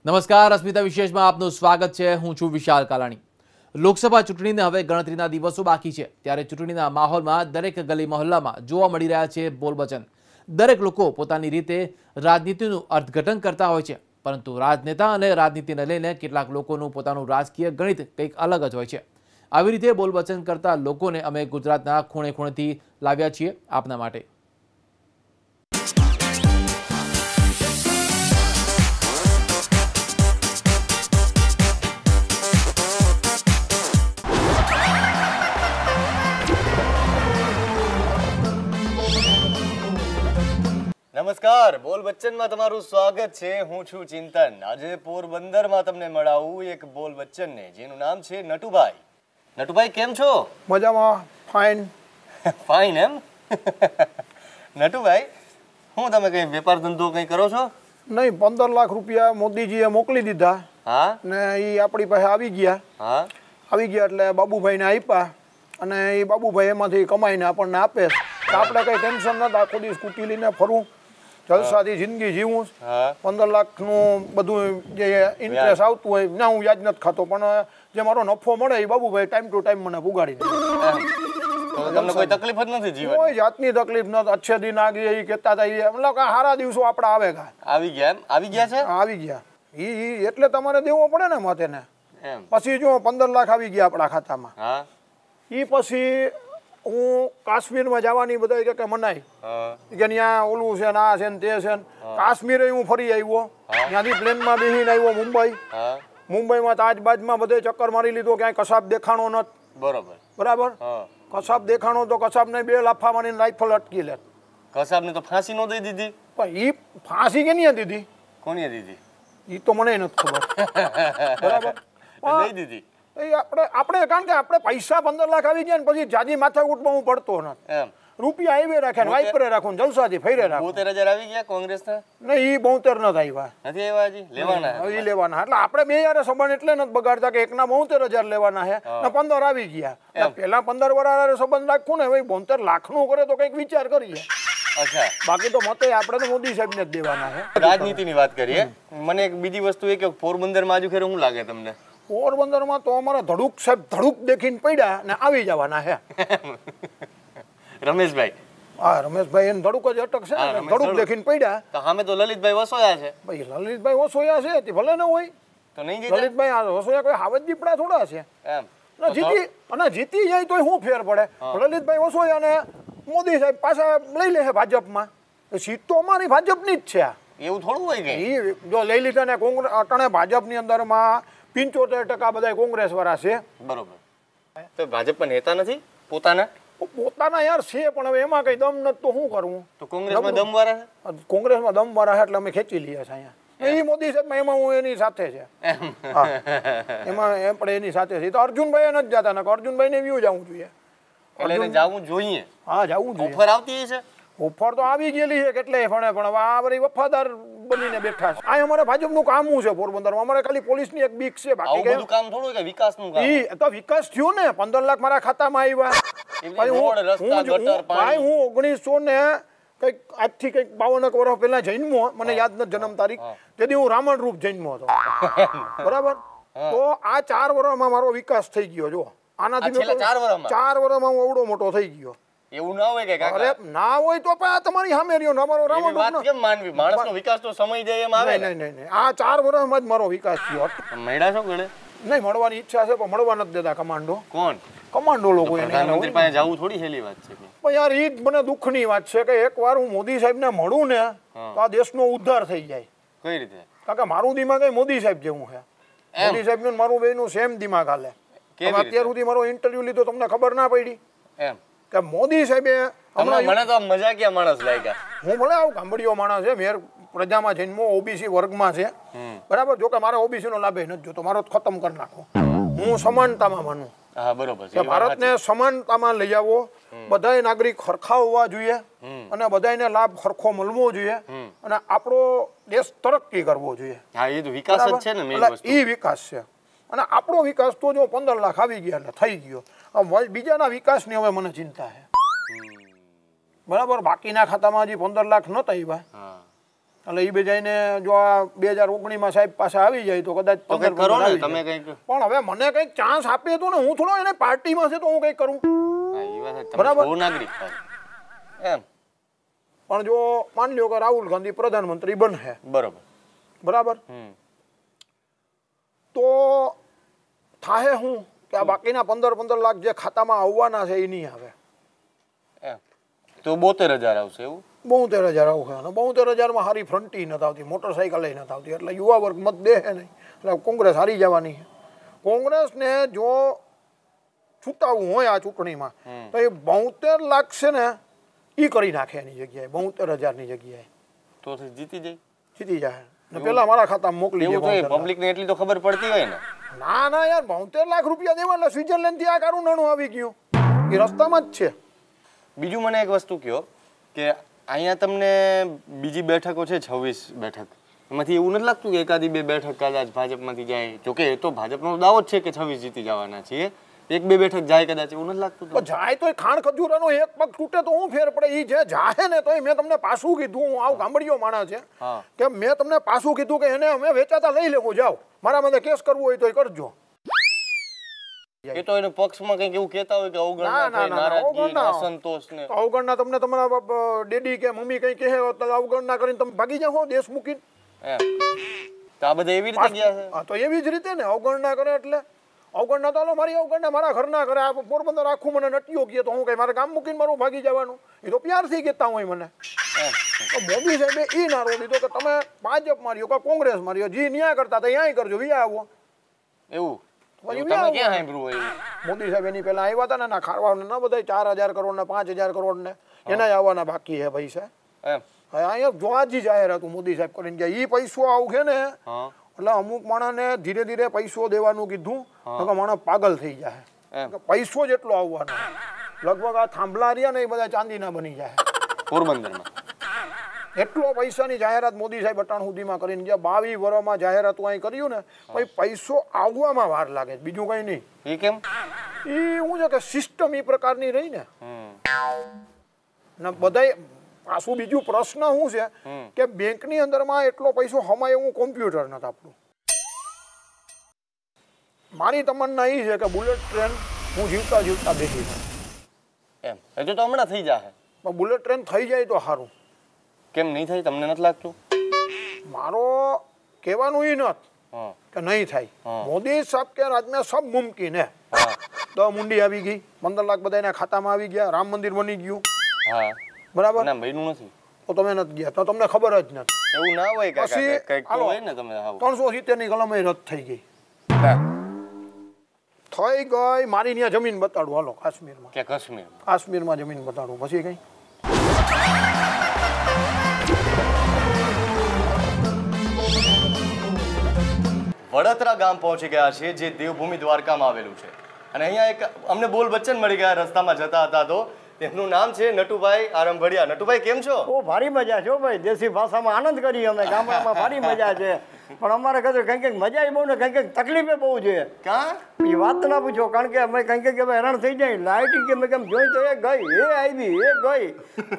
નમસ્કાર, અસ્મિતા વિશેષમાં આપનું સ્વાગત છે. હું છું વિશાલ કાલાણી. લોકસભા ચૂંટણીને હવે ગણતરીના દિવસો બાકી છે, ત્યારે ચૂંટણીના માહોલમાં દરેક ગલી મહોલ્લામાં જોવા મળી રહ્યા છે બોલવચન. દરેક લોકો પોતાની રીતે રાજનીતિનું અર્થઘટન કરતા હોય છે, પરંતુ રાજનેતા અને રાજનીતિને લઈને કેટલાક લોકોનું પોતાનું રાજકીય ગણિત કંઈક અલગ જ હોય છે. આવી રીતે બોલવચન કરતા લોકોને અમે ગુજરાતના ખૂણે ખૂણેથી લાવ્યા છીએ આપના માટે. નમસ્કાર, બોલ બચ્ચનમાં તમારું સ્વાગત છે. હું છું ચિંતન. આજે પોરબંદરમાં તમને મળાવું એક બોલ બચ્ચનને, જેનું નામ છે નટુભાઈ. નટુભાઈ કેમ છો? મજામાં, ફાઇન. ફાઇન એમ? નટુભાઈ, હું તમે કઈ વેપાર ધંધો કઈ કરો છો? નહીં, 15 લાખ રૂપિયા મોદીજીએ મોકલી દીધા. હા. ને એ આપણી પાસે આવી ગયા. હા. આવી ગયા એટલે બાબુભાઈને આપ્યા, અને એ બાબુભાઈ એમાંથી કમાઈને આપણને આપે. આપણે કઈ ટેન્શન નથી, આખો દી સ્કૂટી લઈને ફરવું, જલસાથી જિંદગી જીવું. 15 લાખનું બધું જે ઇન્ટરેસ્ટ આવતું હોય ના, હું વ્યાજ નથી ખાતો, પણ જે મારો નફો મળે એ બાબુભાઈ ટાઈમ ટુ ટાઈમ મને પુગાડી દે. તમને કોઈ તકલીફ જ નથી જીવન? કોઈ જાતની તકલીફ નથી. અચ્છે દિન આ ગયા એ કહેતા હતા, મતલબ કે સારા દિવસો આપણે આવે ગા. આવી ગયા એમ? આવી ગયા છે? આવી ગયા. ઈ એટલે તમારે દેવો પડે ને મતે ને. પછી જો 15 લાખ આવી ગયા આપણા ખાતામાં. હા. ઈ પછી હું કાશ્મીરમાં જવાની બધા કે મનાઈ કે ત્યાં ઓલું છે ને આ છે ને તે છે ને. કાશ્મીરે હું ફરી આવ્યો, ત્યાંથી પ્લેનમાં બેસીને આવ્યો મુંબઈ. મુંબઈમાં તાજબાજમાં બધે ચક્કર મારી લીધો, ક્યાંય કસાબ દેખાણો નથી. બરોબર બરાબર. કસાબ દેખાણો તો કસાબને 2 લાફા મારીને રાઇફલ અટકી લે. કસાબને તો ફાંસી નો દઈ દીધી? પણ ઈ ફાંસી કે નહીં દીધી? કોની દીધી? ઈ તો મને નથી ખબર. બરાબર, દઈ દીધી. આપણે કારણ કે આપણે પૈસા 15 લાખ આવી ગયા ને પછી જાજી માથાકૂટમાં હું પડતો નથી. એમ રૂપિયા આવીએ રાખે, વાઇપરે રાખું, જલસાથી ફેરે રાખું. 72,000 આવી ગયા કોંગ્રેસના? નહીં, ઈ 72 નથી આવ્યા. નથી આવ્યા હજી? લેવાના? હજી લેવાના. એટલે આપણે બે યારે સંબંધ એટલે નથી બગાડતા કે એકના 72,000 લેવાના છે ને 15 આવી ગયા. પેલા 15 વર્ષ સંબંધ રાખવું ને, હવે 72 લાખનું કરે તો કંઈક વિચાર કરીએ. અચ્છા, બાકી તો મતે આપણે તો મોદી સાહેબને જ દેવાના છે. રાજનીતિની વાત કરીએ. મને એક બીજી વસ્તુ એ કે પોરબંદરમાં આજુ ખેર શું લાગે તમને? પોરબંદરમાં તો અમારા ધડુક સાહેબ ધડુક દેખીને પડ્યા ને આવી જવાના છે. રમેશભાઈ? હા, રમેશભાઈ એને ધડુક જ અટકશે ને, ધડુક દેખીને પડ્યા. તો સામે તો લલિતભાઈ વસોયા છે. ભાઈ લલિતભાઈ વસોયા છે તે ભલે ન હોય તો નહીં જીતે. લલિતભાઈ વસોયા કોઈ હાવજ દીપડા થોડા છે એમ. જીતી જાય તોય શું ફેર પડે? લલિતભાઈ વસોયા ને મોદી સાહેબ પાછા લઈ લે છે ભાજપમાં. સીટ તો અમારી ભાજપની જ છે. એવું થોડું હોય કે એ જો લઈ લીધા ને કોંગ્રેસ અટાણે ભાજપની અંદરમાં 75% બધા કોંગ્રેસ વાળા છે. બરોબર. તો ભાજપમાં નેતા નથી પોતાના? પોતાના યાર છે, પણ હવે એમાં કઈ દમ નથી તો શું કરવું? તો કોંગ્રેસમાં દમ વાળા છે? કોંગ્રેસમાં દમ વાળા છે એટલે અમે ખેંચી લઈએ છીએ અહીંયા. એ મોદી સાહેબ એમાં હું એની સાથે છે. એમાં એમ પણ એની સાથે છે. તો અર્જુનભાઈ નથી જતા ને, અર્જુનભાઈ ને વ્યૂ જવું જોઈએ. એટલે જવું જોઈએ. હા, જવું જોઈએ. ઓફર આવતી છે? ઓફર તો આવી ગયેલી છે કેટલે પણ હવે આ બધી વફાદાર બનીને બેઠા છે. આ અમારે ભાજપનું કામ શું છે પોરબંદરમાં? અમારે ખાલી પોલીસની એક બીક છે, બાકી બધું કામ થોડું કે વિકાસનું કામ. ઈ તો વિકાસ થયો ને, 15 લાખ મારા ખાતામાં આવ્યા. હું 1900 ને કઈક આજથી કઈક 52 વર્ષ પહેલા જન્મો, મને યાદ નથી જન્મ તારીખ, તેથી હું રામણ રૂપ જન્મો હતો. બરાબર. તો આ 4 વર્ષમાં મારો વિકાસ થઈ ગયો. જો આનાથી 4 વર્ષમાં હું અવડો મોટો થઈ ગયો. એવું ના હોય કે કાકા? અરે ના હોય તો તમારી સામે રહ્યો ને અમારો રામણ વાત કેમ માનવી? માણસનો વિકાસ તો સમય જાય એમ આવે. નહીં, આ 4 વર્ષમાં જ મારો વિકાસ થયો. મળ્યા છો ગળે? નહીં, મળવાની ઈચ્છા છે પણ મળવા નથી દેતા કમાન્ડો. કોણ કમાન્ડો લોકો? પ્રધાનમંત્રી પાસે જવું થોડી હેલી વાત છે. પણ યાર ઈ જ મને દુઃખની વાત છે કે એકવાર હું મોદી સાહેબને મળું ને તો આ દેશનો ઉદ્ધાર થઈ જાય. કઈ રીતે? કારણ કે મારું દિમાગ મોદી સાહેબ જેવું છે. મોદી સાહેબ નું મારું બેનું સેમ દિમાગ હાલે. અત્યાર સુધી મારો ઇન્ટરવ્યુ લીધો, તમને ખબર ના પડી એમ કે મોદી સાહેબે મને તો મજાકિયા માણસ લાગ્યા. હું ભલે આવું ગામડીઓ માણસ છે, મેર પ્રજામાં જન્મો, ઓબીસી વર્ગમાં છે. બરાબર. જો કે મારે ઓબીસી નો લાભ નથી જોતો, મારો ખતમ કરી નાખો. હું સમાનતામાં માનું. હા, બરોબર છે. ભારતને સમાનતામાં લઈ આવો, બધાય નાગરિક સરખા હોવા જોઈએ અને બધાને લાભ સરખો મળવો જોઈએ અને આપણો દેશ તરક્કી કરવો જોઈએ. હા, એ તો વિકાસ જ છે ને મેઈન વસ્તુ. એ વિકાસ છે. અને આપણો વિકાસ તો જો 15 લાખ આવી ગયા એટલે થઈ ગયો. બીજાના વિકાસની હવે મને ચિંતા છે. બરાબર. બાકીના ખાતામાં હજી 15 લાખ નતા આવ્યા. એટલે એ બેજાઈને જો આ 2019માં સાહેબ પાસે આવી જાય તો કદાચ તો કંઈક કરો ને તમે કંઈક. પણ હવે મને કંઈક ચાન્સ આપે તો ને, હું થોડો એને પાર્ટીમાં છે તો હું કંઈક કરું. હા, એ વાત છે. તમે બરાબર. સૌ નાગરિક છો. એમ પણ જો માની લ્યો કે રાહુલ ગાંધી પ્રધાનમંત્રી બનશે, બરોબર. બરાબર, તો થાહે હું કે આ બાકીના 15 લાખ જે ખાતામાં આવવાના છે એ નહીં આવે. એમ તો 72,000 આવશે એવું? 72,000 આવશે. અને 72,000માં સારી ફ્રન્ટી નથી આવતી, મોટરસાઇકલ નથી આવતી, એટલે યુવા વર્ગ મત દે નહીં, એટલે કોંગ્રેસ હારી જવાની છે. કોંગ્રેસને જો છૂટાવવું હોય આ ચૂંટણીમાં તો એ 72 લાખ છે ને એ કરી નાખે એની જગ્યાએ, 72,000ની જગ્યાએ તો જીતી જાય, જીતી જાય. ને પેલા મારા ખાતામાં મોકલી દે. પબ્લિક ને એટલી તો ખબર પડતી હોય ને. ના ના યાર, 72 લાખ રૂપિયા દેવા એટલે સ્વિટરલેન્ડ થી આ કારું નાણું આવી ગયું, એ રસ્તામાં જ છે. બીજું મને એક વસ્તુ કહો કે અહીંયા તમને બીજી બેઠકો છે 26 બેઠક, એમાંથી એવું નથી લાગતું કે એકાદી 2 બેઠક કદાચ ભાજપમાંથી જાય? જોકે એ તો ભાજપનો દાવો જ છે કે 26 જીતી જવાના છીએ, 1-2 બેઠક જાય કદાચ, એવું નથી લાગતું? તો જાય તો ખાણ ખજૂરાનો એક પગ તૂટે તો હું ફેર પડે? એ જે જાય ને તો મેં તમને પાછું કીધું, હું આવું ગામડીયો માણસ છે કે મેં તમને પાછું કીધું કે એને અમે વેચાતા લઈ લેવું, જાઓ મારા મને કેસ કરવું હોય તો કરજો. એ તો એનો પક્ષમાં કંઈક એવું કહેતા હોય કે અવગણના, નારાજગી, અસંતોષ ને અવગણના તમને તમારા ડેડી કે મમ્મી કઈ કહે તો અવગણના કરીને તમે ભાગી જાઓ દેશ મૂકીને. તો આ બધા એવી રીતે ગયા છે. હા, તો એવી જ રીતે ને અવગણના કરે એટલે અવગણના તો હાલો મારી અવગણના મારા ઘરના કરે. આ પોરબંદર આખું મને નટીઓ કહે તો હું કઈ મારે ગામ મૂકીને મારું ભાગી જવાનું? એ તો પ્યારથી કહેતા હોય મને. તો મોદી સાહેબે એ નારો દીધો કે તમે ભાજપ માર્યો કે કોંગ્રેસ માર્યો, જી ન્યાય કરતા તો ન્યાય કરજો, વિયા આવો. એવું તમે ક્યાં સાંભળ્યું હોય? મોદી સાહેબ એની પહેલા આવ્યા હતા ને ખાવા ન બધા 4,000 કરોડ ને 5,000 કરોડ ને એના આવવાના બાકી છે પૈસા. અહીંયા જોવાજી જાહેરાત મોદી સાહેબ કરીને ગયા, એ પૈસો આવશે ને એટલે અમુક માણસને ધીરે ધીરે પૈસો દેવાનું કીધું, માણસ પાગલ થઈ જાય. પૈસો જેટલો આવવાનો લગભગ આ થાંભલા રહ્યા ને એ બધા ચાંદીના બની જાય પોરબંદરમાં. એટલો પૈસાની જાહેરાત મોદી સાહેબ અટાણ સુધીમાં કરીને ગયા. 22 વર્ષમાં જાહેરાતો અહીં કર્યું ને પછી પૈસો આવવામાં વાર લાગે, બીજું કઈ નહીં. એ કેમ? એ શું છે કે સિસ્ટમ એ પ્રકારની રહી ને બધા. પાછું બીજું પ્રશ્ન શું છે કે બેંકની અંદરમાં એટલો પૈસો હમાય એવું કોમ્પ્યુટર નથી આપણું. મારી તમન્ના એ છે કે બુલેટ ટ્રેન હું જીવતા જીવતા બેસી જાઉં. એમ હજુ તો હમણાં થઈ જાય, પણ બુલેટ ટ્રેન થઈ જાય તો સારું. કેમ નહીં થાય તમને નથી લાગતું? મારો કહેવાનું એ નથી કે નહીં થાય. મોદી સાહેબ કે રાજમાં સબ મુમકિન હે. તો મુંડી આવી ગઈ, 15 લાખ બધાના ખાતામાં આવી ગયા, રામ મંદિર બની ગયું. બરાબર ના બન્યું નથી તો તમે નથી ગયા તો તમને ખબર જ નથી. એવું ના હોય કાકા, કંઈક તો હોય ને. તમે 370ની કલમ રદ થઈ ગઈ. થઈ ગઈ. મારી ત્યાં જમીન બતાડું, હાલો કાશ્મીરમાં. કે કાશ્મીરમાં જમીન બતાડું પછી કઈ. વડોદરા ગામ પહોંચી ગયા છે જે દેવભૂમિ દ્વારકામાં આવેલું છે, અને અહીંયા એક અમને બોલ બચ્ચન મળી ગયા રસ્તામાં જતા હતા. તો તેમનું નામ છે નટુભાઈ આરંભડિયા. નટુભાઈ કેમ છો? ઓ ભારી મજા છે ભાઈ, દેશી ભાષામાં આનંદ કરીએ અમે. ગામડામાં ભારી મજા છે, પણ અમારે કદાચ કંઈક મજા બહુ ને કંઈક તકલીફે બહુ છે. ક્યાં? એ વાત ના પૂછો, કારણ કે અમે કંઈક હેરાન થઈ જાય. લાઇટ કે મેં કેમ જોઈ તો એ ગઈ, એ આવી, એ ગઈ.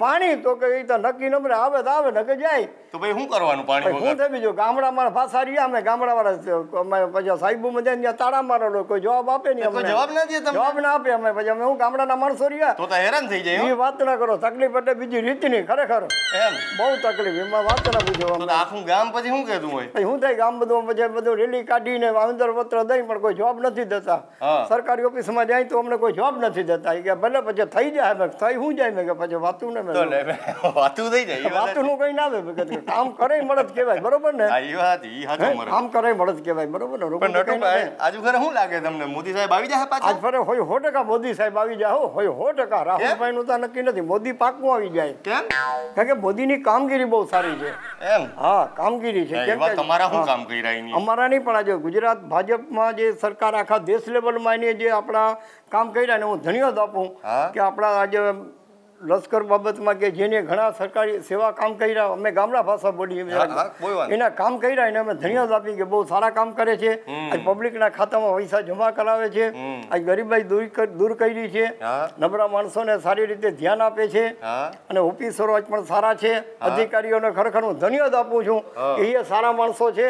પાણી તો કે તો નક્કી નંબર આવે તો આવે, નક્કી જાય તો ભાઈ શું કરવાનું? પાણી શું થાય બીજું? ગામડામાં ભાષા રહ્યા અમે, ગામડાવાળા પછી સાહેબો મજા ત્યાં તાળા મારેલો, કોઈ જવાબ આપે નહીં. અમને જવાબ ના દે, જવાબ ના આપે. અમે પછી અમે હું ગામડાના માણસો રહ્યા તો હેરાન થઈ જાય. એ વાત ના કરો, તકલીફ એટલે બીજી રીતની ખરેખર એમ બહુ તકલીફ. એમાં વાત ના પૂછો. આખું ગામ પછી શું કહેતું હોય? શું થાય ગામ બધું પછી બધું રેલી કાઢીને આવેદન પત્ર દઈ પણ કોઈ જવાબ નથી દેતા. સરકારી ઓફિસમાં જાય તો અમને કોઈ જવાબ નથી દેતા. કે ભલે પછી થઈ જાય, થઈ શું જાય મેં કે પછી વાતું ને વાતું થઈ જાય. વાતું નું કઈ ના આવે, કામ કરે મળદ કહેવાય, બરોબર ને? કામ કરે મળદ કહેવાય, બરોબર ને? આજુ ખરે શું લાગે તમને મોદી સાહેબ આવી જાય પાછા? આજ ફરે હોય 100% મોદી સાહેબ આવી જાય. હોય 100%. રાહુલભાઈ નું તો નક્કી નથી, મોદી પાકું આવી જાય. કેમ? કારણ કે મોદીની કામગીરી બહુ સારી છે. એમ? હા, કામગીરી છે. કેમ કે તમારા શું કામ કર્યા? અમારા નહીં, પણ આજે ગુજરાત ભાજપમાં જે સરકાર આખા દેશ લેવલમાં એની જે આપણા કામ કર્યા ને હું ધન્યવાદ આપું કે આપણા આજે લશ્કર બાબતમાં કે જેને ઘણા સરકારી સેવા કામ કર્યા, અમે ગામડા ભાષા બોલીએ, એના કામ કર્યા એને અમે ધન્યવાદ આપી કે બહુ સારા કામ કરે છે. આજ પબ્લિકના ખાતામાં પૈસા જમા કરાવે છે, આજ ગરીબાઈ દૂર કરી છે, નબળા માણસોને સારી રીતે ધ્યાન આપે છે, અને ઓફિસરો પણ સારા છે. અધિકારીઓને ખરેખર હું ધન્યવાદ આપું છું કે એ સારા માણસો છે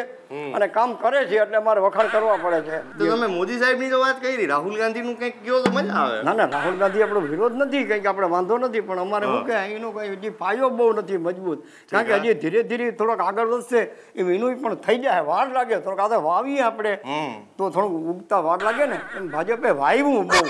અને કામ કરે છે, એટલે અમારે વખાણ કરવા પડે છે. તો તમે મોદી સાહેબની તો વાત કરી, રાહુલ ગાંધીનું કંઈક કયો તો મજા આવે. ના, રાહુલ ગાંધી આપણો વિરોધ નથી, કંઈક આપણે વાંધો નથી, પણ અમારે શું કે એનો કઈ હજી પાયો બહુ નથી મજબૂત, કારણ કે હજી ધીરે ધીરે થોડોક આગળ વધશે એમ એનું પણ થઈ જાય, વાર લાગે. થોડોક આ વાવીએ આપણે તો થોડુંક ઉગતા વાર લાગે ને, એમ ભાજપે વાવ્યું બહુ.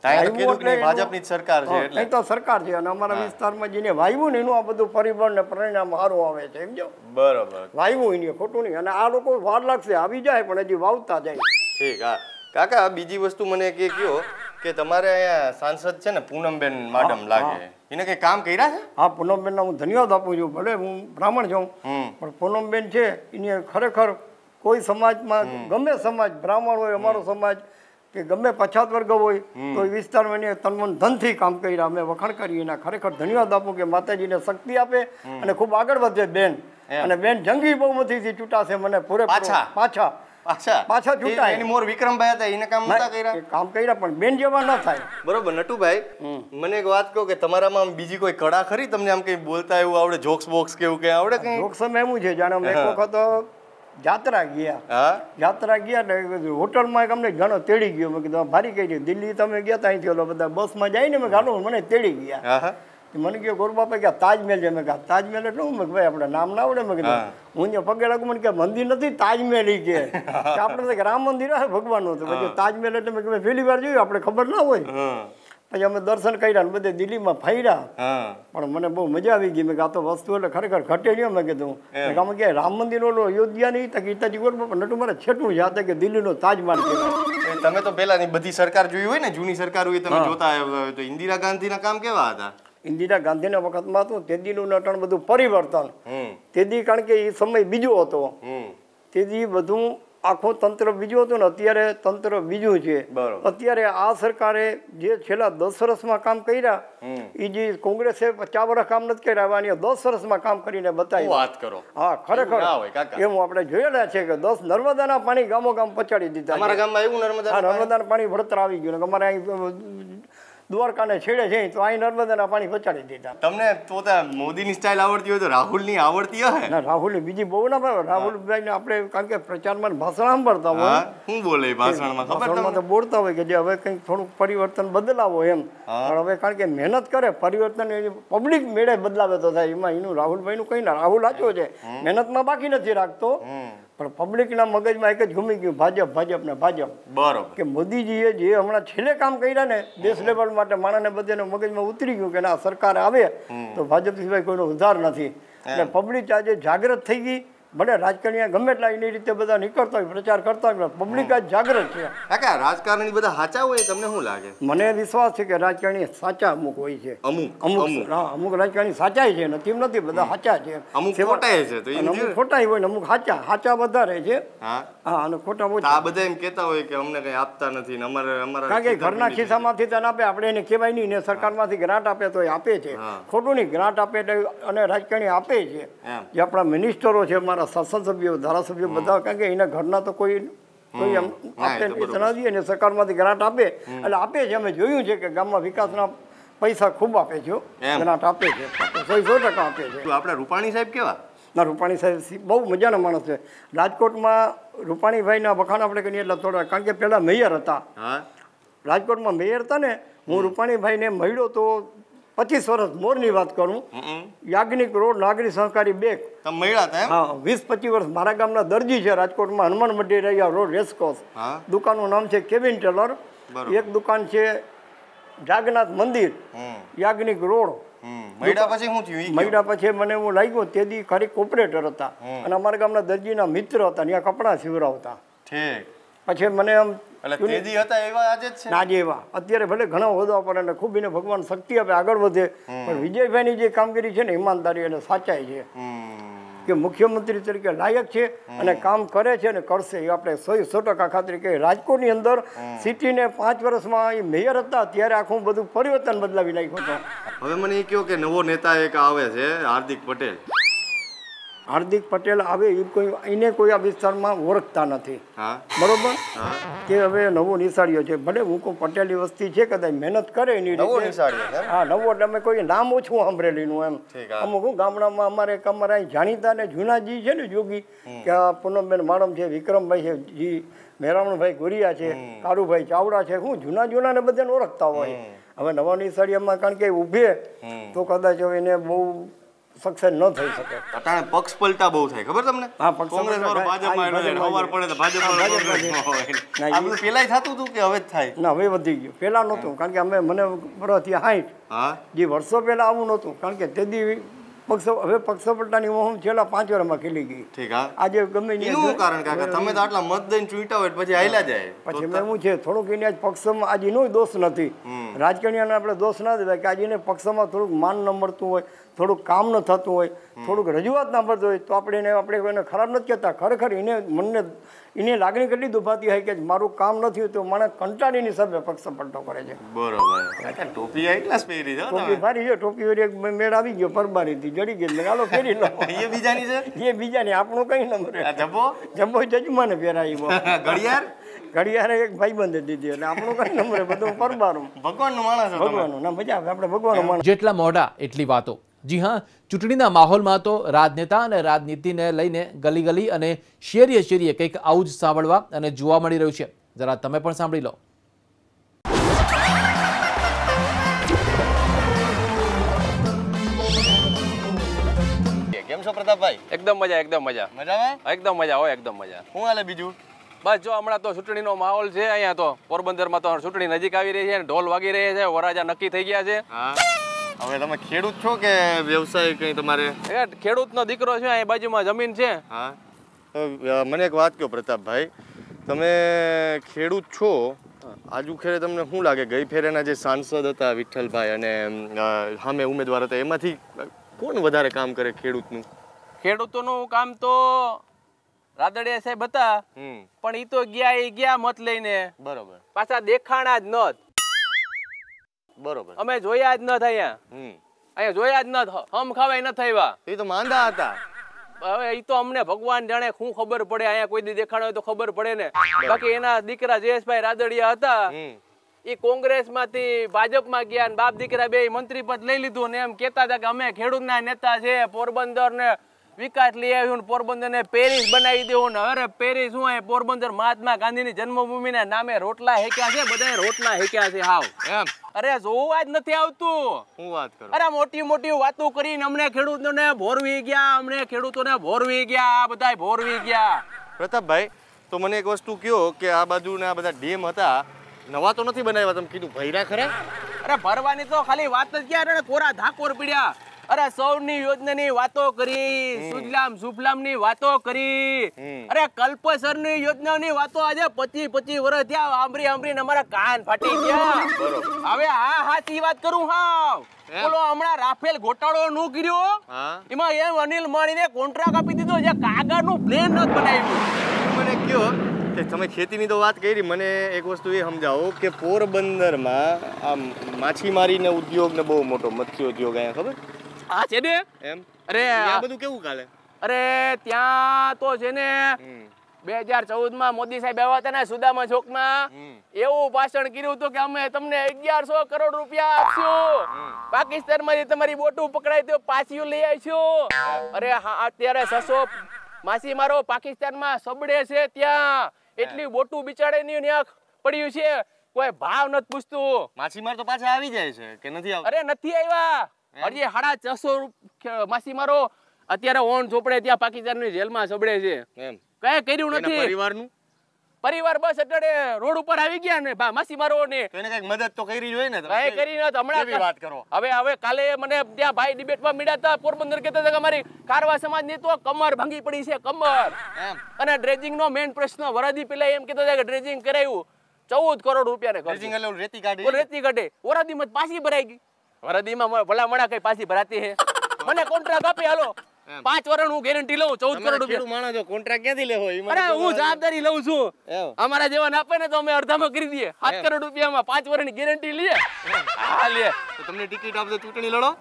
ભાજપની જ સરકાર છે એટલે તો સરકાર છે, અને અમારા વિસ્તારમાં જેને વાવ્યું ને એનું આ બધું પરિબળ ને પરિણામ સારું આવે છે, સમજો. બરોબર, વાવ્યું એને ખોટું નહીં, અને આ લોકો વાર લાગશે, આવી જાય પણ હજી વાવતા જાય. ઠીક. હા કાકા, બીજી વસ્તુ મને કયો કે તમારે અહીંયા સાંસદ છે ને પૂનમબેન માડમ લાગે, એને કઈ કામ કર્યા છે? હા, પૂનમબેનને હું ધન્યવાદ આપું છું. ભલે હું બ્રાહ્મણ છું, પણ પૂનમબેન છે એને ખરેખર કોઈ સમાજમાં, ગમે સમાજ, બ્રાહ્મણ હોય, અમારો સમાજ કે ગમે પછાત વર્ગ હોય, તો એ વિસ્તારમાં એને તનમન ધનથી કામ કર્યા, અમે વખાણ કરીએ એના. ખરેખર ધન્યવાદ આપું કે માતાજીને શક્તિ આપે અને ખૂબ આગળ વધે બેન. અને બેન જંગી બહુમતીથી ચૂંટાશે, મને પૂરેપૂરો પાછા ચૂંટાય. એની મોર વિક્રમભાઈ હતા, એને કામ નતા કર્યા? કામ કર્યા પણ બેન જેવા ન થાય. બરોબર. નટુભાઈ, મને એક વાત કહો કે તમારામાં બીજી કોઈ કળા ખરી? તમને આમ કઈ બોલતા એવું આવડે? જોક્સ બોક્સ કેવું કઈ આવડે? કઈ જોક્સ એવું છે, જાણે અમે એક વખત જાત્રા ગયા ને હોટલમાં એક અમને ઘણો તેડી ગયો. મેં કીધું ભારી કઈ દિલ્હી તમે ગયા હતા, અહીંથી ઓલો બધા બસમાં જાય ને, મેં ગાડું મને તેડી ગયા. મને કહ્યું ગોરબાપા કે તાજમહેલ છે. મેં કહ્યું તાજમહેલ એટલે હું? ભાઈ આપણે નામ ના આવડે. મેં કીધું હું ત્યાં પગે લાગુ, મને કે મંદિર નથી તાજમહેલ ઈ કે આપણે રામ મંદિર આવે ભગવાનનું હતું. પછી તાજમહેલ એટલે મેં પહેલી વાર જોયું, આપણે ખબર ના હોય. પછી અમે દર્શન કર્યા ને બધે દિલ્હીમાં ફર્યા, પણ મને બહુ મજા આવી ગઈ. મેં આ તો વસ્તુ એટલે ખરેખર ઘટે નહીં. મેં કીધું આમાં ક્યાંય રામ મંદિર ઓલો અયોધ્યા નહીં તો ગીતાજી ગોરબાપા નટુ મારે છેટું જાતે કે દિલ્હીનો તાજમહેલ કહેવાય. તમે તો પેલાની બધી સરકાર જોઈ હોય ને, જૂની સરકાર હોય તમે જોતા આવ્યા હોય, તો ઇન્દિરા ગાંધીના કામ કેવા હતા? ઇન્દિરા ગાંધીના વખતમાં હતું તેદીનું નટણ બધું પરિવર્તન. તેદી કારણ કે એ સમય બીજો હતો, તેદી બધું આખું તંત્ર બીજું હતું ને, અત્યારે તંત્ર બીજું છે. અત્યારે આ સરકારે જે છેલ્લા 10 વર્ષમાં કામ કર્યા, એ જે કોંગ્રેસે 50 વર્ષ કામ નથી કર્યા, 10 વર્ષમાં કામ કરીને બતાવ્યું. વાત કરો. હા, ખરેખર એવું આપણે જોયેલા છે કે 10 નર્મદાના પાણી ગામો ગામ પહોંચાડી દીધા. અમારા ગામમાં એવું નર્મદાના પાણી વળતર આવી ગયું. અમારે અહીં દ્વારકાને છેડે છે તો અહીં નર્મદાના પાણી પહોંચાડી દીધા. તમને તો મોદીની સ્ટાઇલ આવડતી હોય તો રાહુલની આવડતી હશે? ના, રાહુલની બીજી બહુ ના ભાવે. રાહુલભાઈને આપણે કારણ કે પ્રચારમાં ભાષણ સાંભળતા હોય, શું બોલે ભાષણમાં ખબર તો બોલતા હોય કે જે હવે કંઈક થોડુંક પરિવર્તન બદલાવો એમ. પણ હવે કારણ કે મહેનત કરે, પરિવર્તન પબ્લિક મેળે બદલાવે તો થાય. એમાં એનું રાહુલભાઈનું કંઈ ના, રાહુલ આચો છે, મહેનતમાં બાકી નથી રાખતો, પણ પબ્લિકના મગજમાં એક જ ઘૂમી ગયું ભાજપ ને ભાજપ. બરોબર. કે મોદીજીએ જે હમણાં છેલ્લે કામ કર્યા ને દેશ લેવલ માટે, માણસને બધાને મગજમાં ઉતરી ગયું કે ના સરકાર આવે તો ભાજપ સિવાય કોઈનો ઉધાર નથી. એટલે પબ્લિક આજે જાગૃત થઈ ગઈ. ભલે રાજકારણીયા ગમે એટલા એની રીતે બધા નીકળતા હોય, પ્રચાર કરતા હોય, પબ્લિક આજ જાગૃત છે. કાકા, રાજકારણી બધા સાચા હોય તમને શું લાગે? મને વિશ્વાસ છે કે રાજકારણી સાચા અમુક હોય છે. અમુક રાજકારણી સાચા છે, નથી નથી, બધા સાચા છે. અમુક ખોટા છે તો અમુક ખોટા હોય ને અમુક સાચા વધારે છે. હા, અને ખોટા ઓછા. આ બધા એમ કહેતા હોય કે અમને કઈ આપતા નથી ને અમારા કારણ કે ઘરના ખિસ્સામાંથી તને આપે, આપણે એને કહેવાય નહીં ને. સરકારમાંથી ગ્રાન્ટ આપે તો એ આપે છે, ખોટું નહીં. ગ્રાન્ટ આપે અને રાજકારણી આપે છે. જે આપણા મિનિસ્ટરો છે, અમારા સંસદ સભ્યો, ધારાસભ્યો બધા, કારણ કે એના ઘરના તો કોઈ આપે નથી, અને સરકારમાંથી ગ્રાન્ટ આપે એટલે આપે છે. અમે જોયું છે કે ગામમાં વિકાસના પૈસા ખૂબ આપે છે, ગ્રાન્ટ આપે છે, 100% આપે છે. આપણે રૂપાણી સાહેબ કેવા? ના, રૂપાણી સાહેબ બહુ મજાના માણસ છે. રાજકોટમાં રૂપાણીભાઈના વખાણ આપણે કરીએ એટલે થોડા, કારણ કે પહેલાં મેયર હતા. રાજકોટમાં મેયર હતા ને, હું રૂપાણીભાઈને મળ્યો તો 25 વર્ષ મોરની વાત કરું, યાજ્ઞિક રોડ નાગરી સહકારી બેંક. હા, 20-25 વર્ષ. મારા ગામના દરજી છે રાજકોટમાં, હનુમાન મંદિર રહ્યા રોડ, રેસકોર્સ. દુકાનનું નામ છે કેવિન ટેલર. એક દુકાન છે જાગન્નાથ મંદિર, યાજ્ઞિક રોડ. મહિના પછી મને એવું લાગ્યું, તેથી ખરી કોપરેટર હતા અને અમારા ગામના દરજીના મિત્ર હતા, ત્યાં કપડાં સીવરાવતા. પછી મને આમ અત્યારે ભલે ઘણા હોદા પર અને ખૂબ એને ભગવાન શક્તિ આપે, આગળ વધે. પણ વિજયભાઈની જે કામગીરી છે ને, ઈમાનદારી અને સાચાઈ છે. કે મુખ્યમંત્રી તરીકે લાયક છે અને કામ કરે છે અને કરશે એ આપણે 100% ખાતરી કે રાજકોટની અંદર સિટીને 5 વર્ષમાં એ મેયર હતા ત્યારે આખું બધું પરિવર્તન બદલાવી નાખ્યું હતું. હવે મને એ કહો કે નવો નેતા એક આવે છે હાર્દિક પટેલ. હાર્દિક પટેલ આવે એ કોઈ એને કોઈ આ વિસ્તારમાં ઓળખતા નથી. હા બરોબર કે હવે નવો નિશાળ્યો છે ભલે હું કોઈ પટેલી વસ્તી છે કદાચ મહેનત કરે એની નવો રીતે. નિશાળ્યો છે. હા નવો એટલે અમે કોઈ નામ ઓછું સાંભળેલીનું એમ અમુક ગામડામાં અમારે અમારા અહીં જાણીતા ને જૂનાજી છે ને જોગી કે આ પૂનમબેન માડમ છે, વિક્રમભાઈ છે, જી મેરામણભાઈ ગોરિયા છે, કારુભાઈ ચાવડા છે, હું જૂના ને બધાને ઓળખતા હોય. હવે નવા નિશાળિયામાં કારણ કે ઊભે તો કદાચ હવે એને બહુ સક્સેસ ન થઈ શકે. અટાણે પક્ષ પલટા બહુ થાય ખબર તમને? હા, પક્ષ કોંગ્રેસ વાળો ભાજપમાં આવે, ખબર પડે તો ભાજપ આ બધું પેલાય થતું હતું કે હવે જ થાય? ના હવે વધી ગયું, પહેલા નહોતું કારણ કે અમે મને વર્ષથી 60 હા જે વર્ષો પહેલા આવું નહોતું કારણ કે તેથી હવે પક્ષ પલટાની હું છેલ્લા 5 વર્ષમાં ખીલી ગઈ. ઠીક હા આજે ગમે એનું કારણ કાકા તમે તો આટલા મત દઈને ચૂંટા હોય પછી આયલા જાય પછી મેં હું છે થોડુંક એને આજ પક્ષમાં આજે એનો દોષ નથી, રાજકારણીઓને આપણે દોષ ના દેવાય કે આજે એને પક્ષમાં થોડુંક માન ન મળતું હોય, થોડુંક કામ ન થતું હોય, થોડુંક રજૂઆત ના મળતું હોય તો આપણે એને ખરાબ નથી કહેતા. ખરેખર એને લાગણી કેટલી દુભાતી હોય કે મારું કામ નથી તો મને કંટાળીની હિસાબે પક્ષ પલટો કરે છે. બરોબર ટોપી એટલા જ પહેરી છે ટોપી ભારી છે, ટોપી વળી એક મેળ આવી ગયો પરબારીથી જડી ગઈ હાલો પહેરી લો. એ બીજાની છે એ બીજાની આપણું કઈ ન મળે. જબ્બો જબ્બો જજમાને પહેરાવી ઘડિયાળ ઘડિયાળે એક ભાઈ બંધ દીધી એટલે આપણું કઈ ન મળે, બધું પરબારું. ભગવાનનો માણસ ભગવાનનું ના મજા આવે, આપણે ભગવાનનો માણસ. જેટલા મોઢા એટલી વાતો. જી હા, ચૂંટણીના માહોલમાં તો રાજનેતા અને રાજનીતિને લઈને ગલી ગલી અને શેરીએ શેરીએ કંઈક આવું જ સાંભળવા અને જોવા મળી રહ્યું છે. જરા તમે પણ સાંભળી લો. કેમ છો પ્રતાપભાઈ? એકદમ મજા મજામાં? એકદમ મજા હોય એકદમ મજા. શું હાલે બીજું? બસ જો હમણાં તો ચૂંટણીનો માહોલ છે અહીંયા તો પોરબંદરમાં તો ચૂંટણી નજીક આવી રહી છે અને ઢોલ વાગી રહી છે, વરાજા નક્કી થઈ ગયા છે. હા હવે તમે ખેડૂત છો કે વ્યવસાય કઈ તમારે? ખેડૂતનો દીકરો છે, અહીં બાજુમાં જમીન છે. હા તો મને એક વાત કહો પ્રતાપભાઈ, તમે ખેડૂત છો, આજુ ખેરે તમને શું લાગે ગઈ ફેરેના જે સાંસદ હતા વિઠ્ઠલભાઈ અને સામે ઉમેદવાર હતા એમાંથી કોણ વધારે કામ કરે ખેડૂતનું? ખેડૂતોનું કામ તો રાદડિયા સાહેબ હતા પણ ઈ તો ગયા મત લઈને, બરોબર, પાછા દેખાણા જ નત. બરોબર, અમે જોયા જ નત અહીંયા જોયા જ નત, હમ ખાવાય ન થયા. એ તો માંદા હતા. હવે ઈ તો અમને ભગવાન જાણે શું ખબર પડે, અહીંયા કોઈ દી દેખાણો હોય તો ખબર પડે ને. બાકી એના દીકરા જયેશભાઈ રાદડિયા હતા એ કોંગ્રેસમાંથી ભાજપમાં ગયા ને બાપ દીકરા બે મંત્રી પદ લઈ લીધું ને એમ કેતા હતા કે અમે ખેડૂતના નેતા છે, પોરબંદર ને વિકાસ લઈ આવ્યું ને પોરબંદર ને પેરિસ બનાવી દેવું ને. અરે પેરિસ શું હોય, પોરબંદર મહાત્મા ગાંધીની જન્મભૂમિના નામે રોટલા હેક્યા છે, બધા રોટલા હેક્યા છે હાવ એમ. અરે જોવા જ નથી આવતું. હું વાત કરું? અરે મોટી મોટી વાતો કરીને અમને ખેડૂતોને ભોરવી ગયા, બધા ભોરવી ગયા. પ્રતાપભાઈ તો મને એક વસ્તુ કહો કે આ બાજુના આ બધા ડેમ હતા નવા તો નથી બનાવ્યા, તમે કીધું ભૈરા ખરા? અરે ભરવાની તો ખાલી વાત જ ક્યાં, કોરા ધાકોર પીડ્યા. અરે સૌની યોજનાની વાતો કરી, સુજલામ સુફલામની વાતો કરી, અરે કલ્પસરની યોજનાની વાતો આજે 25 વર્ષ થયા સાંભળીને અમારા કાન ફાટી ગયા. હવે સાચી વાત કરું હાવ, બોલો હમણાં રાફેલ ઘોટાળો નું કર્યો એમાં એમ અનિલ માણીને કોન્ટ્રાક્ટ આપી દીધો જે કાગળનું પ્લેન નથી બનાવ્યું. મને કયો કે તમે ખેતીની તો વાત કરી, મને એક વસ્તુ એ સમજાવો કે પોરબંદરમાં આ માછીમારીને ઉદ્યોગ ને બહુ મોટો મત્સ્ય ઉદ્યોગ અહીંયા ખબર? હા છે ને એમ. અરે આ બધું કેવું ચાલે? અરે ત્યાં તો છે ને 2014માં મોદી સાહેબ આવ્યા હતા ને સુદામા ચોકમાં, એવું ભાષણ કર્યું હતું કે અમે તમને 1100 કરોડ રૂપિયા આપશું, પાકિસ્તાનમાંથી તમારી બોટું પકડાય તો પાછું લઈ આવશું. અરે અત્યારે 600 માછીમારો પાકિસ્તાનમાં સબડે છે, ત્યાં એટલી બોટું બિચારે ની ત્યાં પડ્યું છે, કોઈ ભાવ નથી પૂછતું. માછીમાર તો પાછા આવી જાય છે કે નથી આવતા? અરે નથી આવ્યા હજી 650 માછીમારો અત્યારે ઓન ઝોપડે ત્યાં પાકિસ્તાનની જેલમાં સબડે છે. એમ કઈ કર્યું નથી. પરિવારનું પરિવાર બસ અત્યારે રોડ ઉપર આવી ગયા ને માછીમારો ને એને કઈક મદદ તો કરી જોઈએ ને. કઈ કરી નથી હમણાં વાત કરો. હવે કાલે મને ત્યાં ભાઈ ડિબેટમાં મળ્યા હતા પોરબંદર, કહેતા હતા કે અમારી કારવા સમાજની તો કમર ભાંગી પડી છે, કમર. અને ડ્રેજિંગ નો મેઇન પ્રશ્ન વરાદી પેલા એમ કહેતા હતા કે ડ્રેજિંગ કરાયું 14 કરોડ રૂપિયા ને ડ્રેજિંગ એટલે રેતી કાઢે વરાદીમાં પાછી ભરાઈ ગઈ. વરાદીમાં ભલા મણા કઈ પાછી ભરાતી હે? મને કોન્ટ્રાક્ટ આપી હાલો 5 વર્ષ હું ગેરંટી લઉં 14 કરોડ રૂપિયા ખેડૂત માણસ જો કોન્ટ્રાક્ટ ક્યાંથી લેવો એ મને અરે હું જવાબદારી લઉં છું એમ. અમારા જેવા ના આપે ને તો અમે અડધામાં કરી દઈએ 7 કરોડ રૂપિયામાં 5 વર્ષની ગેરંટી લઈએ હા લે તો તમને ટિકિટ આપજો ચૂંટણી લડો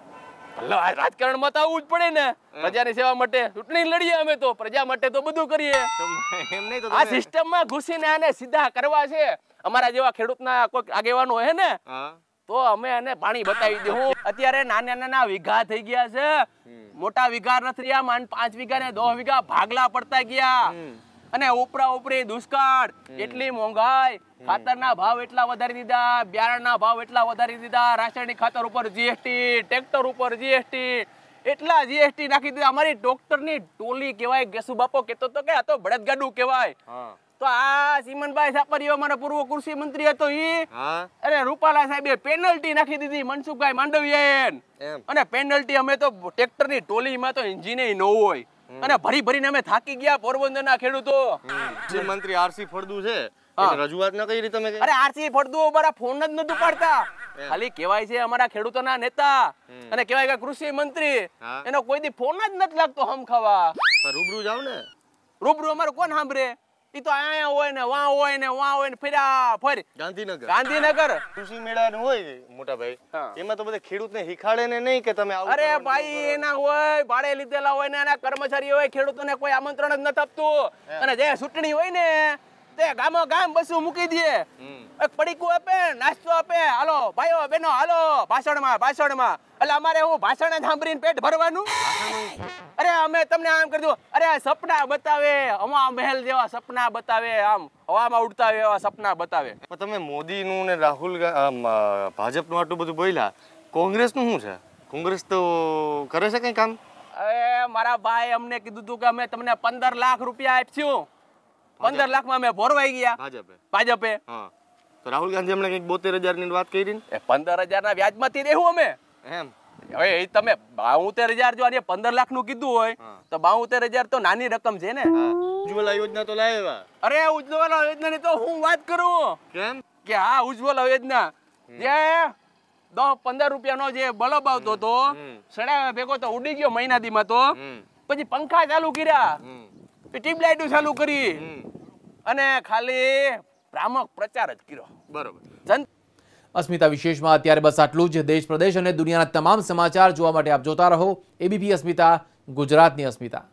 ભલો આ રાજકારણમાં તો આવવું જ પડે ને પ્રજાની સેવા માટે ચૂંટણી લડીએ અમે તો પ્રજા માટે તો બધું કરીએ તો એમ નહીં તો આ તમે સિસ્ટમમાં ઘૂસીને આને સીધા કરવા છે અમારા જેવા ખેડૂતના કોઈ આગેવાનો હે ને હા તો અમે એને પાણી બતાવી દઉં અત્યારે નાના નાના વીઘા થઈ ગયા છે મોટા વીઘા નથી રહ્યા માંડ 5 વીઘા ને 10 વીઘા ભાગલા પડતા ગયા અને ઉપરા ઉપરી દુષ્કાળ એટલી મોંઘાઈ ખાતરના ભાવ એટલા વધારી દીધા બિયારણના ભાવ એટલા વધારી દીધા રાસાયણિક ખાતર ઉપર જીએસટી ટ્રેક્ટર ઉપર જીએસટી એટલા જીએસટી નાખી દીધા અમારી ડોક્ટરની ટોલી કહેવાય ગેસુ બાપો કહેતો તો કે આ તો બળદગાડું કહેવાય હા તો આ સીમનભાઈ સાપરિયો અમારા પૂર્વ કૃષિ મંત્રી હતો ઈ હા અરે રૂપાલા સાહેબે પેનલ્ટી નાખી દીધી મનસુખભાઈ માંડવિયાએ એમ અને પેનલ્ટી અમે તો ટ્રેક્ટરની ટોલીમાં તો એન્જિને ન હોય અને ભરી ભરીને અમે થાકી ગયા પોરબંદરના ખેડૂતો કૃષિ મંત્રી આરસી ફળદુ છે એને રજૂઆત ન કરી તમે અરે આરસી ફળદુ અમારા ફોન જ નતું પાડતા ખાલી કહેવાય છે અમારા ખેડૂતોના નેતા અને કહેવાય કે કૃષિ મંત્રી હા. એનો કોઈ દી ફોન જ નથી લાગતો હમ ખાવા રૂબરૂ જાવ ને રૂબરૂ અમારે કોણ સાંભળે ઈ તો આયા હોય ને વાં હોય ને ફર્યા ફર ગાંધીનગર ગાંધીનગર કૃષિ મેળાનું હોય મોટા ભાઈ હા. એમાં તો બધા ખેડૂતને શીખાડે ને નહીં કે તમે આવું અરે કરવાનું, ભાઈ તેવું એના હોય ભાડે લીધેલા હોય ને એના કર્મચારીઓ હોય ખેડૂતોને કોઈ આમંત્રણ જ નથી આપતું અને જે ચૂંટણી હોય ને તે ગામો ગામ બસું મૂકી દે એક પડીકું આપે નાસ્તો આપે હાલો ભાઈઓ બહેનો હાલો ભાષણમાં એટલે અમારે હું ભાષણ જ સાંભળીને પેટ ભરવાનું અરે અમે તમને આમ કરી દઉં અરે સપના બતાવે હવા મહેલ જેવા સપના બતાવે આમ હવામાં ઉડતા હોય એવા સપના બતાવે પણ તમે મોદીનું ને રાહુલ ભાજપનું આટલું બધું બોલ્યા કોંગ્રેસનું શું છે કોંગ્રેસ તો કરે છે કઈ કામ અરે મારા ભાઈ અમને કીધું તું કે અમે તમને 15 લાખ રૂપિયા આપશું 15 લાખમાં અમે ભોરવાઈ ગયા ભાજપે હા તો રાહુલ ગાંધી હમણાં કંઈક 72,000 ની વાત કરી ને એ 15,000 ના વ્યાજમાંથી દેવું અમે એમ હવે એ તમે 72,000 જો આજે 15 લાખ નું કીધું હોય તો 72,000 તો નાની રકમ છે ને ઉજ્જવલા યોજના તો લાવ્યા અરે ઉજ્જવલા યોજનાની તો હું વાત કરું કેમ કે હા ઉજ્જવલા યોજના જે 10-15 રૂપિયાનો જે બલ્બ આવતો તો સડા ભેગો તો ઉડી ગયો મહિના દીમાં તો પછી પંખા ચાલુ કર્યા ટ્યુબલાઇટ ચાલુ કરી અને ખાલી ભ્રામક પ્રચાર જ કર્યો બરોબર અસ્મિતા વિશેષમાં અત્યારે બસ આટલું જ દેશ પ્રદેશ અને દુનિયાના તમામ સમાચાર જોવા માટે આપ જોતા રહો એબીપી અસ્મિતા ગુજરાતની અસ્મિતા